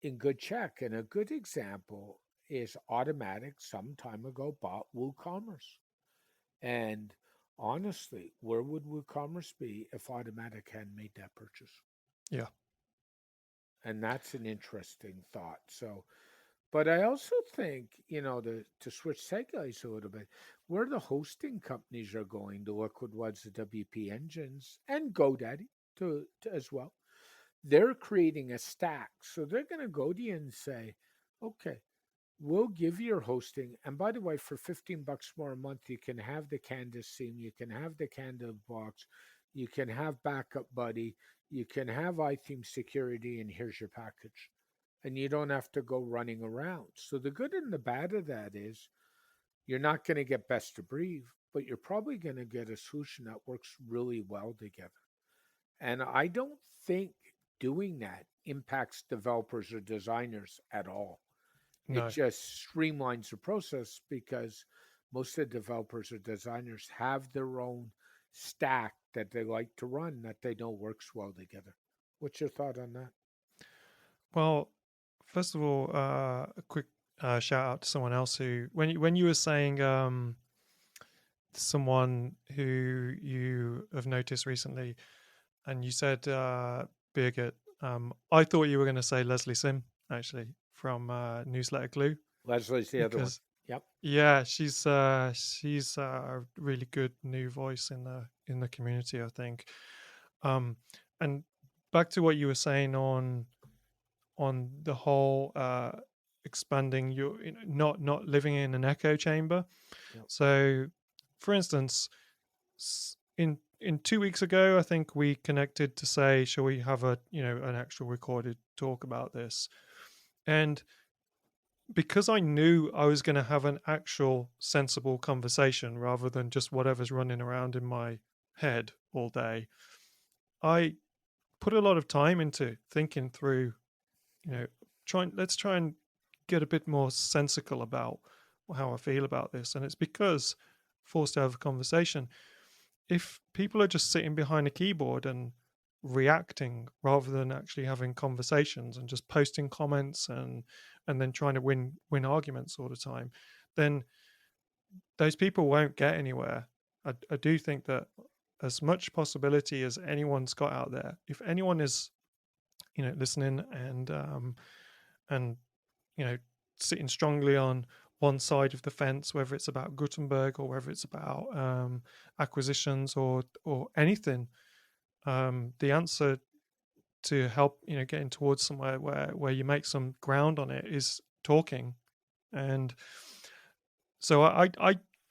in good check. And a good example is Automatic some time ago bought WooCommerce. And honestly, where would WooCommerce be if Automatic hadn't made that purchase? Yeah. And that's an interesting thought. So, but I also think, to switch segues a little bit, where the hosting companies are going, the Liquid Webs, the WP Engines, and GoDaddy to as well, they're creating a stack. So they're going to go to you and say, okay, we'll give you your hosting. And by the way, for $15 more a month, you can have the Canvas theme, you can have the Canva box, you can have Backup Buddy, you can have iTheme security, and here's your package. And you don't have to go running around. So the good and the bad of that is you're not going to get best of breed, but you're probably going to get a solution that works really well together. And I don't think doing that impacts developers or designers at all. It No. just streamlines the process because most of the developers or designers have their own stack that they like to run that they know works well together. What's your thought on that? Well, first of all, a quick shout out to someone else who, when you were saying someone who you have noticed recently, and you said Birgit, I thought you were going to say Leslie Sim, actually, from Newsletter Glue. Leslie's the other one. Yep. Yeah, she's a really good new voice in the community, I think. And back to what you were saying on the whole expanding your, not living in an echo chamber. Yep. So, for instance, in 2 weeks ago, I think we connected to say, shall we have an actual recorded talk about this? And because I knew I was going to have an actual sensible conversation rather than just whatever's running around in my head all day, I put a lot of time into thinking through, let's try and get a bit more sensical about how I feel about this. And it's because, forced to have a conversation, if people are just sitting behind a keyboard and reacting rather than actually having conversations and just posting comments and then trying to win arguments all the time, then those people won't get anywhere. I do think that as much possibility as anyone's got out there, if anyone is listening and sitting strongly on one side of the fence, whether it's about Gutenberg or whether it's about acquisitions or anything, the answer to help getting towards somewhere where you make some ground on it is talking. And so I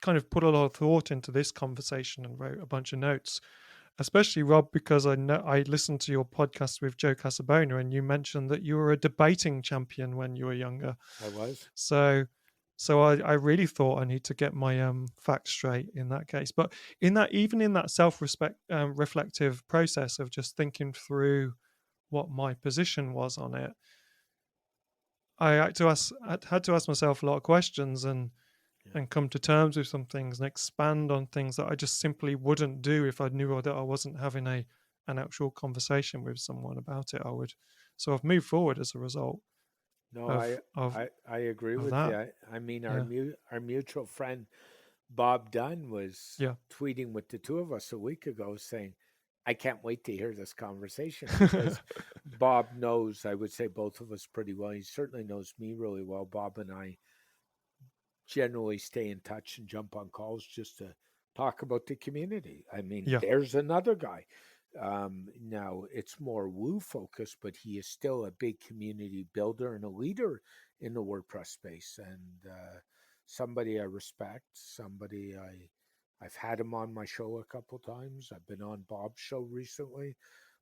kind of put a lot of thought into this conversation and wrote a bunch of notes, especially Rob, because I know I listened to your podcast with Joe Casabona, and you mentioned that you were a debating champion when you were younger. I was. So I really thought I need to get my facts straight in that case. But even in that reflective process of just thinking through what my position was on it, I had to ask myself a lot of questions and come to terms with some things and expand on things that I just simply wouldn't do if I knew that I wasn't having an actual conversation with someone about it. So I've moved forward as a result. No, I agree with that. you. I mean, our mutual friend Bob Dunn was tweeting with the two of us a week ago saying, I can't wait to hear this conversation because Bob knows, I would say, both of us pretty well. He certainly knows me really well. Bob and I generally stay in touch and jump on calls just to talk about the community. I mean, there's another guy. Now it's more Woo focused, but he is still a big community builder and a leader in the WordPress space, and somebody I respect, somebody I've had him on my show a couple times. I've been on Bob's show recently,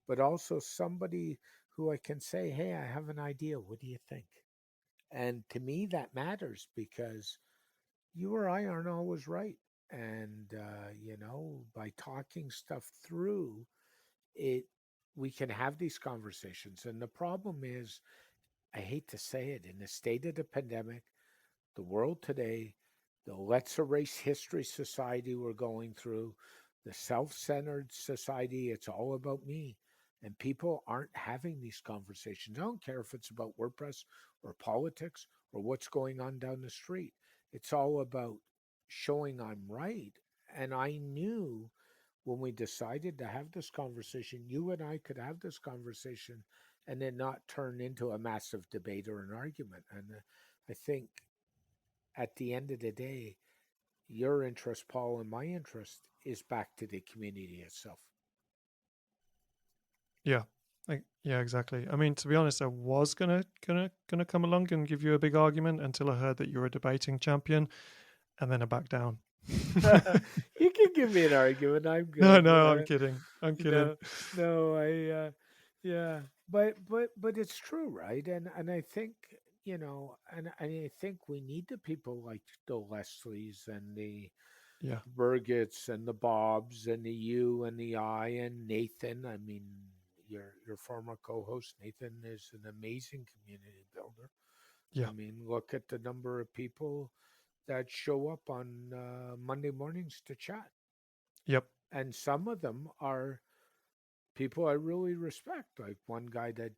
but also somebody who I can say, hey, I have an idea. What do you think? And to me, that matters because you or I aren't always right. And, by talking stuff through, we can have these conversations. And the problem is, I hate to say it, in the state of the pandemic, the world today, the let's erase history society we're going through, the self-centered society, it's all about me. And people aren't having these conversations. I don't care if it's about WordPress or politics or what's going on down the street. It's all about showing I'm right and I knew when we decided to have this conversation, you and I could have this conversation and then not turn into a massive debate or an argument. And I think at the end of the day, your interest, Paul, and my interest is back to the community itself. Yeah. Yeah, exactly. I mean, to be honest, I was gonna come along and give you a big argument until I heard that you're a debating champion, and then I backed down. You can give me an argument. I'm No, good. I'm kidding. I'm kidding. No, yeah, but it's true, right? And I think, and I think we need the people like the Leslies and the Yeah. Burgets and the Bobs and the you and the I and Nathan. I mean, your former co-host Nathan is an amazing community builder. Yeah. I mean, look at the number of people that show up on Monday mornings to chat. Yep. And some of them are people I really respect. Like one guy that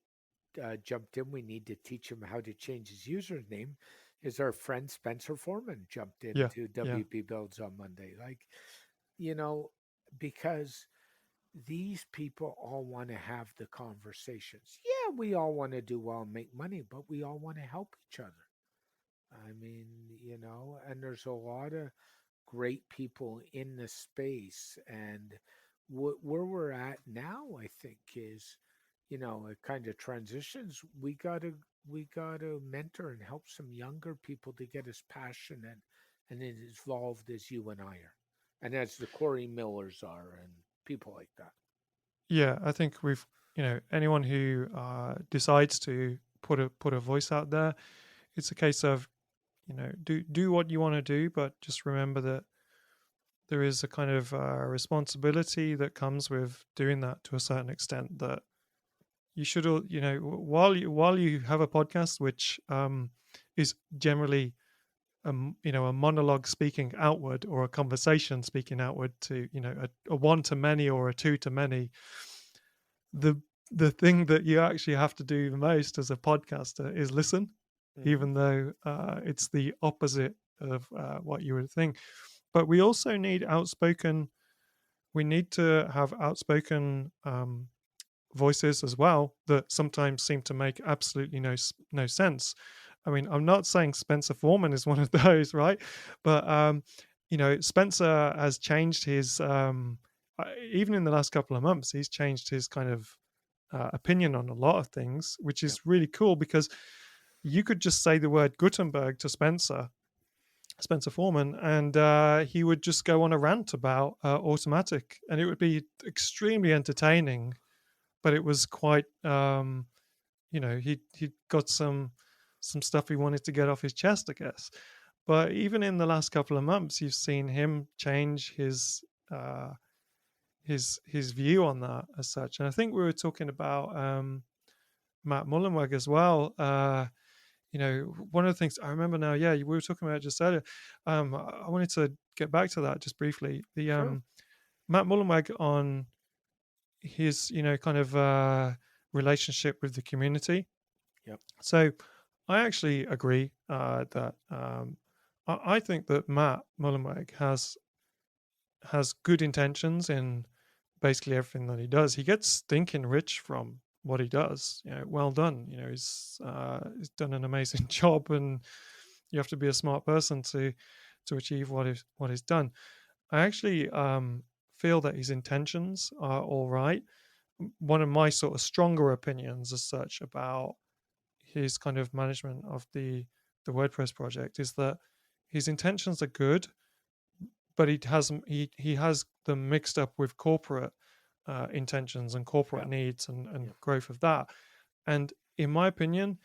jumped in, we need to teach him how to change his username, is our friend Spencer Foreman jumped Yeah. into Yeah. WP Builds on Monday. Like, because these people all want to have the conversations. Yeah, we all want to do well and make money, but we all want to help each other. I mean, and there's a lot of great people in the space. And where we're at now, I think, is, it kind of transitions. We gotta mentor and help some younger people to get as passionate and as involved as you and I are, and as the Corey Millers are, and people like that. Yeah, I think we've, anyone who decides to put a voice out there, it's a case of, do what you want to do, but just remember that there is a kind of responsibility that comes with doing that to a certain extent. That you should, while you have a podcast, which is generally a monologue speaking outward, or a conversation speaking outward to, a one to many or a two to many. The thing that you actually have to do the most as a podcaster is listen, even though it's the opposite of what you would think. But we also need we need to have outspoken voices as well, that sometimes seem to make absolutely no sense. I mean, I'm not saying Spencer Foreman is one of those, right? But Spencer has changed his even in the last couple of months, he's changed his kind of opinion on a lot of things, which is really cool, because you could just say the word Gutenberg to Spencer Foreman, and he would just go on a rant about Automatic, and it would be extremely entertaining. But it was quite, he got some stuff he wanted to get off his chest, I guess. But even in the last couple of months, you've seen him change his view on that as such. And I think we were talking about Matt Mullenweg as well. One of the things I remember now, we were talking about it just earlier. I wanted to get back to that just briefly. The Sure. Matt Mullenweg on his, kind of relationship with the community. Yep. So I actually agree that I think that Matt Mullenweg has good intentions in basically everything that he does. He gets stinking rich from what he does. Well done. He's done an amazing job, and you have to be a smart person to achieve what he's done. I actually feel that his intentions are all right. One of my sort of stronger opinions as such about his kind of management of the WordPress project is that his intentions are good, but he has them mixed up with corporate intentions and corporate needs and growth of that. And in my opinion,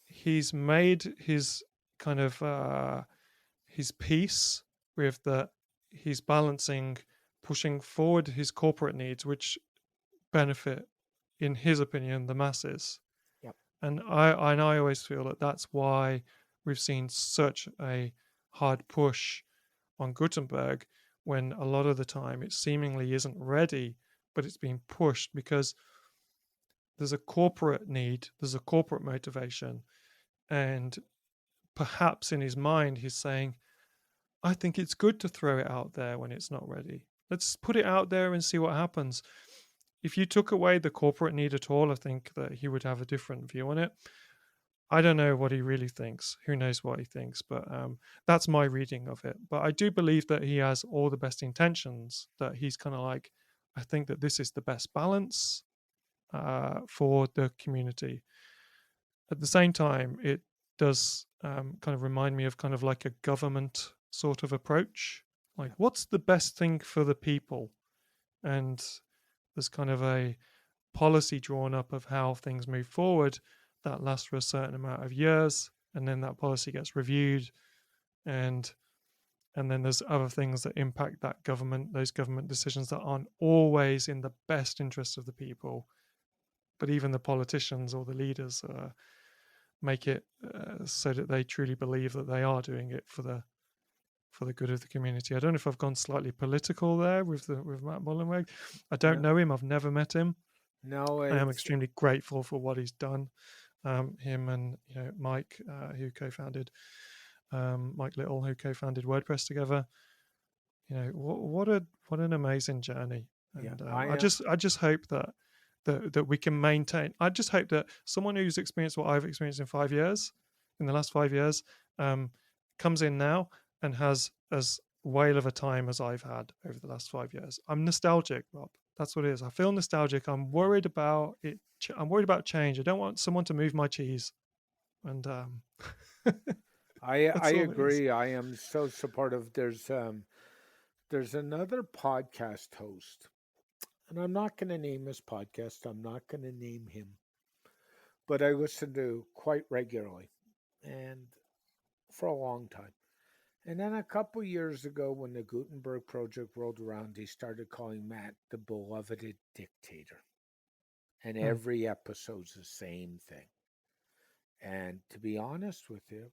he's made his kind of his peace with that. He's balancing pushing forward his corporate needs, which benefit, in his opinion, the masses. Yep. And I always feel that that's why we've seen such a hard push on Gutenberg, when a lot of the time it seemingly isn't ready, but it's being pushed because there's a corporate need, there's a corporate motivation, and perhaps in his mind he's saying, I think it's good to throw it out there when it's not ready. Let's put it out there and see what happens. If you took away the corporate need at all, I think that he would have a different view on it. I don't know what he really thinks. Who knows what he thinks? But that's my reading of it. But I do believe that he has all the best intentions, that he's kind of like, I think that this is the best balance for the community. At the same time, it does kind of remind me of kind of like a government sort of approach. Like, what's the best thing for the people? And there's kind of a policy drawn up of how things move forward that lasts for a certain amount of years, and then that policy gets reviewed, and then there's other things that impact that government, those government decisions that aren't always in the best interest of the people, but even the politicians or the leaders make it so that they truly believe that they are doing it for the good of the community. I don't know if I've gone slightly political there with Matt Mullenweg. I don't know him. I've never met him. No, I am extremely grateful for what he's done. Him and Mike, who co-founded Mike Little, who co-founded WordPress together. What an amazing journey. And I just hope that we can maintain. I just hope that someone who's experienced what I've experienced in the last 5 years, comes in now and has as whale of a time as I've had over the last 5 years. I'm nostalgic, Rob. That's what it is. I feel nostalgic. I'm worried about it. I'm worried about change. I don't want someone to move my cheese. And I agree. I am so supportive. There's another podcast host, and I'm not going to name his podcast. I'm not going to name him, but I listen to quite regularly, and for a long time. And then a couple years ago, when the Gutenberg project rolled around, he started calling Matt the beloved dictator. And every episode's the same thing. And to be honest with you,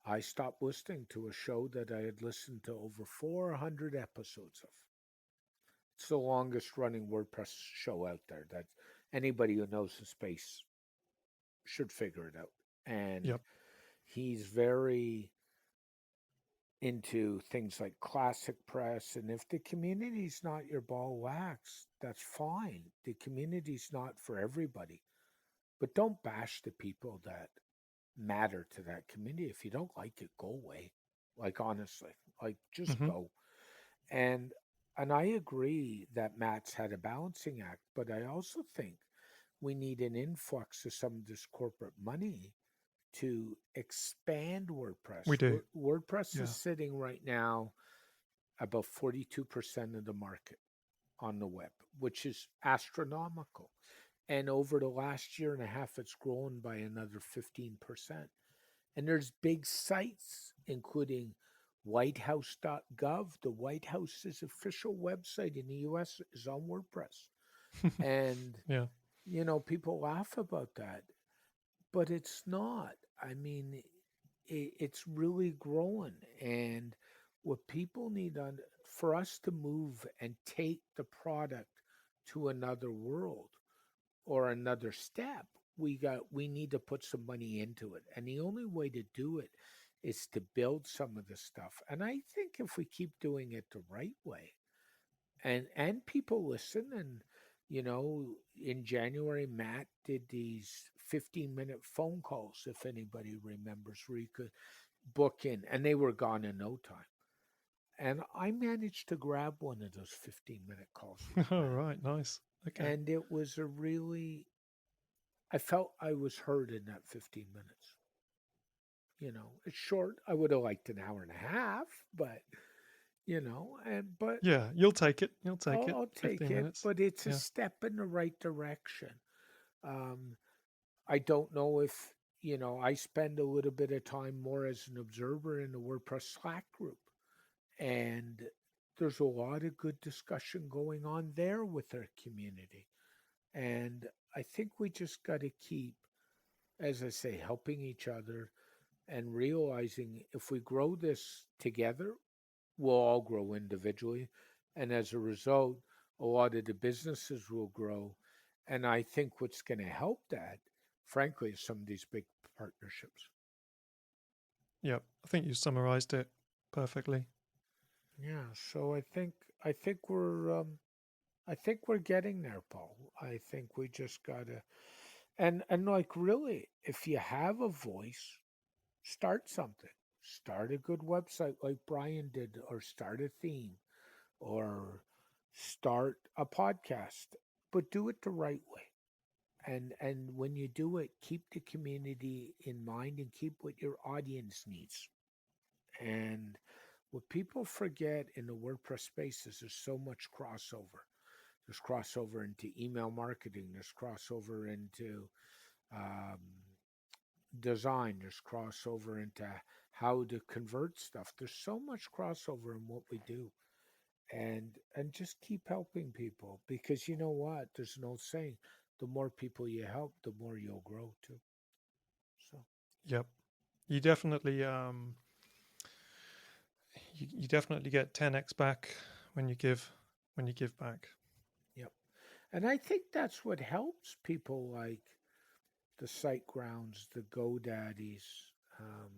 I stopped listening to a show that I had listened to over 400 episodes of. It's the longest running WordPress show out there that anybody who knows the space should figure it out. And he's very into things like classic press, and if the community's not your ball of wax, that's fine. The community's not for everybody, but don't bash the people that matter to that community. If you don't like it, go away. Like, honestly, like, just go. And I agree that Matt's had a balancing act, but I also think we need an influx of some of this corporate money to expand WordPress. We do. WordPress is sitting right now about 42% of the market on the web, which is astronomical. And over the last year and a half, it's grown by another 15%. And there's big sites, including whitehouse.gov. The White House's official website in the US is on WordPress. And, people laugh about that. But it's not. I mean, it's really growing. And what people need for us to move and take the product to another world or another step, we need to put some money into it. And the only way to do it is to build some of the stuff. And I think if we keep doing it the right way, and people listen, and in January, Matt did these 15-minute phone calls, if anybody remembers, where you could book in, and they were gone in no time. And I managed to grab one of those 15-minute calls. Oh, right. Nice. Okay. And it was I felt I was heard in that 15 minutes. It's short. I would have liked an hour and a half, but you'll take it. I'll take it, minutes. But it's a step in the right direction. I don't know if I spend a little bit of time more as an observer in the WordPress Slack group, and there's a lot of good discussion going on there with our community. And I think we just got to keep, as I say, helping each other and realizing if we grow this together, we'll all grow individually. And as a result, a lot of the businesses will grow. And I think what's going to help that, frankly, is some of these big partnerships. Yep. I think you summarized it perfectly. Yeah. So I think we're getting there, Paul. I think we just gotta and like really, if you have a voice, start something. Start a good website like Brian did, or start a theme, or start a podcast, but do it the right way. And when you do it, keep the community in mind and keep what your audience needs. And what people forget in the WordPress space is there's so much crossover. There's crossover into email marketing. There's crossover into um, design. There's crossover into how to convert stuff. There's so much crossover in what we do, and just keep helping people, because you know what? There's an old saying: the more people you help, the more you'll grow too. So Yep. You definitely you definitely get 10x back when you give back. yep. And I think that's what helps people like the SiteGrounds, the GoDaddies. Um,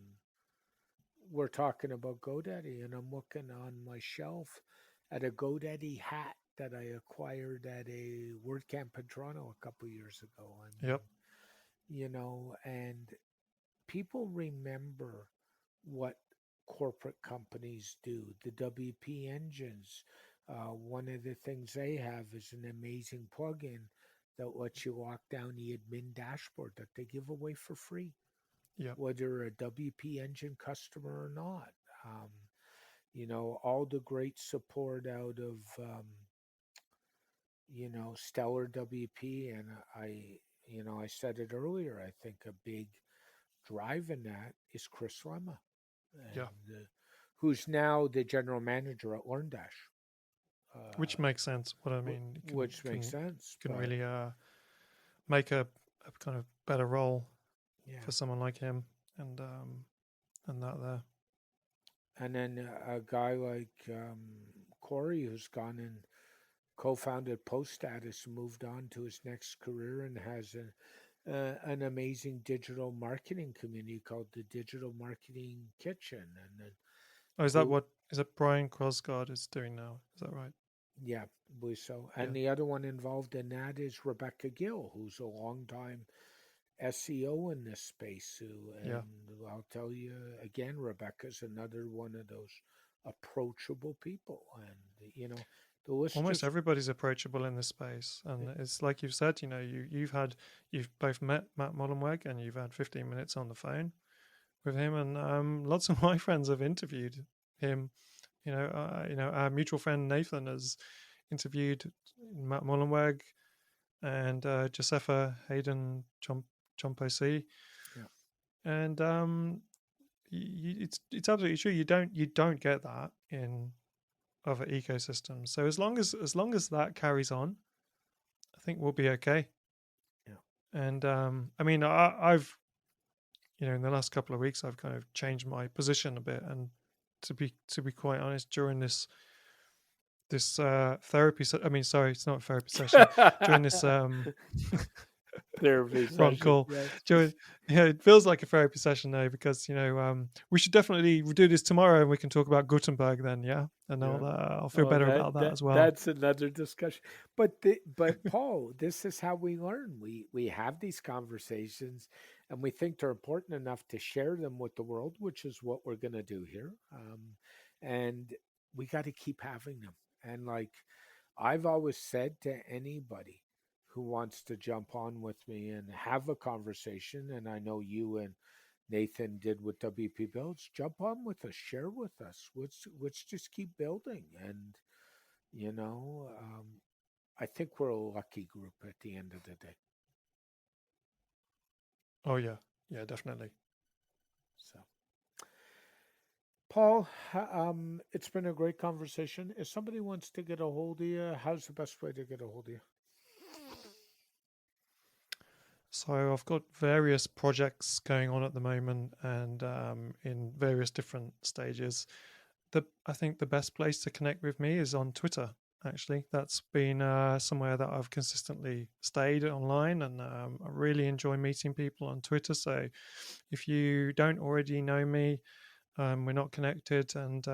we're talking about GoDaddy, and I'm looking on my shelf at a GoDaddy hat that I acquired at a WordCamp in Toronto a couple years ago. I mean, Yep. and people remember what corporate companies do. The WP engines, one of the things they have is an amazing plugin that lets you lock down the admin dashboard that they give away for free, Yep. whether a WP engine customer or not. Um, all the great support out of, Stellar WP. And I said it earlier, I think a big drive in that is Chris Lemma, Yeah. and who's now the general manager at LearnDash. Which Uh, makes sense. What I mean, you which makes sense, can but really make a kind of better role yeah. for someone like him, and that there. And then a guy like Corey, who's gone and co-founded PostStatus, moved on to his next career and has an amazing digital marketing community called the Digital Marketing Kitchen. And then Oh, is that Brian Crosgard is doing now? Is that right? yeah, I believe so. Yeah. And the other one involved in that is Rebecca Gill, who's a long-time SEO in this space. And Yeah. I'll tell you again, Rebecca's another one of those approachable people. And the list Almost just everybody's approachable in this space, and it's like you've said. You've both met Matt Mullenweg, and you've had 15 minutes on the phone with him, and lots of my friends have interviewed him. Our mutual friend Nathan has interviewed Matt Mullenweg and Josefa Hayden Chomposi, yeah. and it's absolutely true. You don't get that in other ecosystems. So as long as that carries on, I think we'll be okay. Yeah. And I mean, I've in the last couple of weeks, I've kind of changed my position a bit, and to be quite honest, during this therapy. I mean, sorry, it's not a therapy session. During this Therapy wrong session. call. Yes. It feels like a therapy session now, because we should definitely do this tomorrow, and we can talk about Gutenberg then. Yeah, and Yeah. I'll feel better about that as well. That's another discussion. But Paul, this is how we learn. We have these conversations, and we think they're important enough to share them with the world, which is what we're going to do here. And we got to keep having them. And like I've always said to anybody who wants to jump on with me and have a conversation, and I know you and Nathan did with WP Builds, jump on with us, share with us. Let's just keep building. And I think we're a lucky group at the end of the day. Oh yeah, definitely. So, Paul, it's been a great conversation. If somebody wants to get a hold of you, how's the best way to get a hold of you? So I've got various projects going on at the moment, and in various different stages. I think the best place to connect with me is on Twitter. Actually, that's been somewhere that I've consistently stayed online, and I really enjoy meeting people on Twitter. So if you don't already know me, we're not connected, and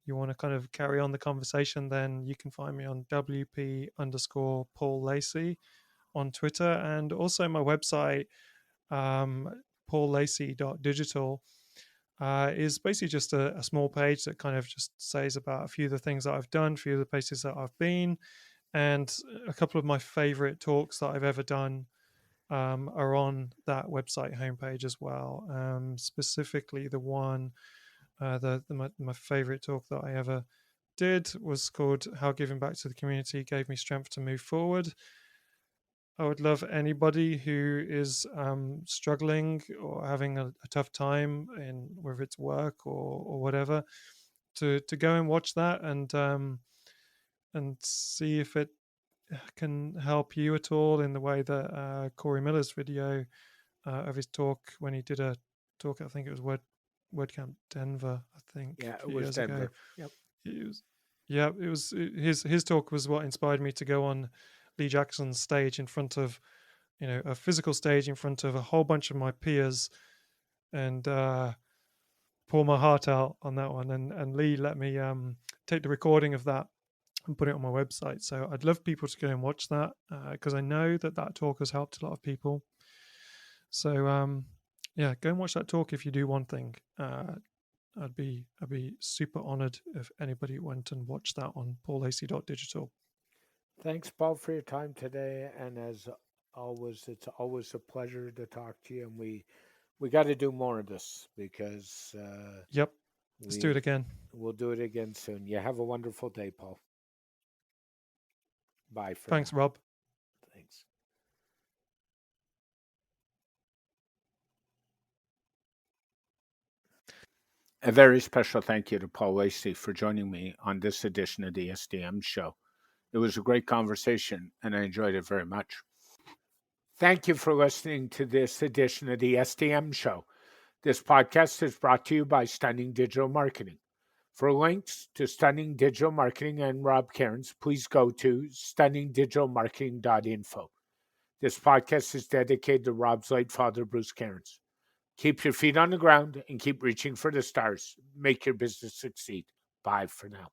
you want to kind of carry on the conversation, then you can find me on WP_Paul Lacey on Twitter, and also my website, paullacey.digital, is basically just a small page that kind of just says about a few of the things that I've done, a few of the places that I've been, and a couple of my favorite talks that I've ever done are on that website homepage as well. Specifically, the one, my favorite talk that I ever did was called "How Giving Back to the Community Gave Me Strength to Move Forward." I would love anybody who is struggling or having a tough time in whether it's work or whatever to go and watch that and see if it can help you at all in the way that Corey Miller's video of his talk when he did a talk, I think it was WordCamp Denver, I think. Yeah, it was Denver. Yep. It was his talk was what inspired me to go on Lee Jackson's stage in front of, a physical stage in front of a whole bunch of my peers and pour my heart out on that one. And Lee let me take the recording of that and put it on my website. So I'd love people to go and watch that because I know that talk has helped a lot of people. So go and watch that talk if you do one thing. I'd be super honored if anybody went and watched that on paullacey.digital. Thanks, Paul, for your time today. And as always, it's always a pleasure to talk to you. And we got to do more of this because yep, let's do it again. We'll do it again soon. You have a wonderful day, Paul. Bye for Thanks, now. Rob. Thanks. A very special thank you to Paul Lacey for joining me on this edition of the SDM show. It was a great conversation, and I enjoyed it very much. Thank you for listening to this edition of the SDM show. This podcast is brought to you by Stunning Digital Marketing. For links to Stunning Digital Marketing and Rob Cairns, please go to stunningdigitalmarketing.info. This podcast is dedicated to Rob's late father, Bruce Cairns. Keep your feet on the ground and keep reaching for the stars. Make your business succeed. Bye for now.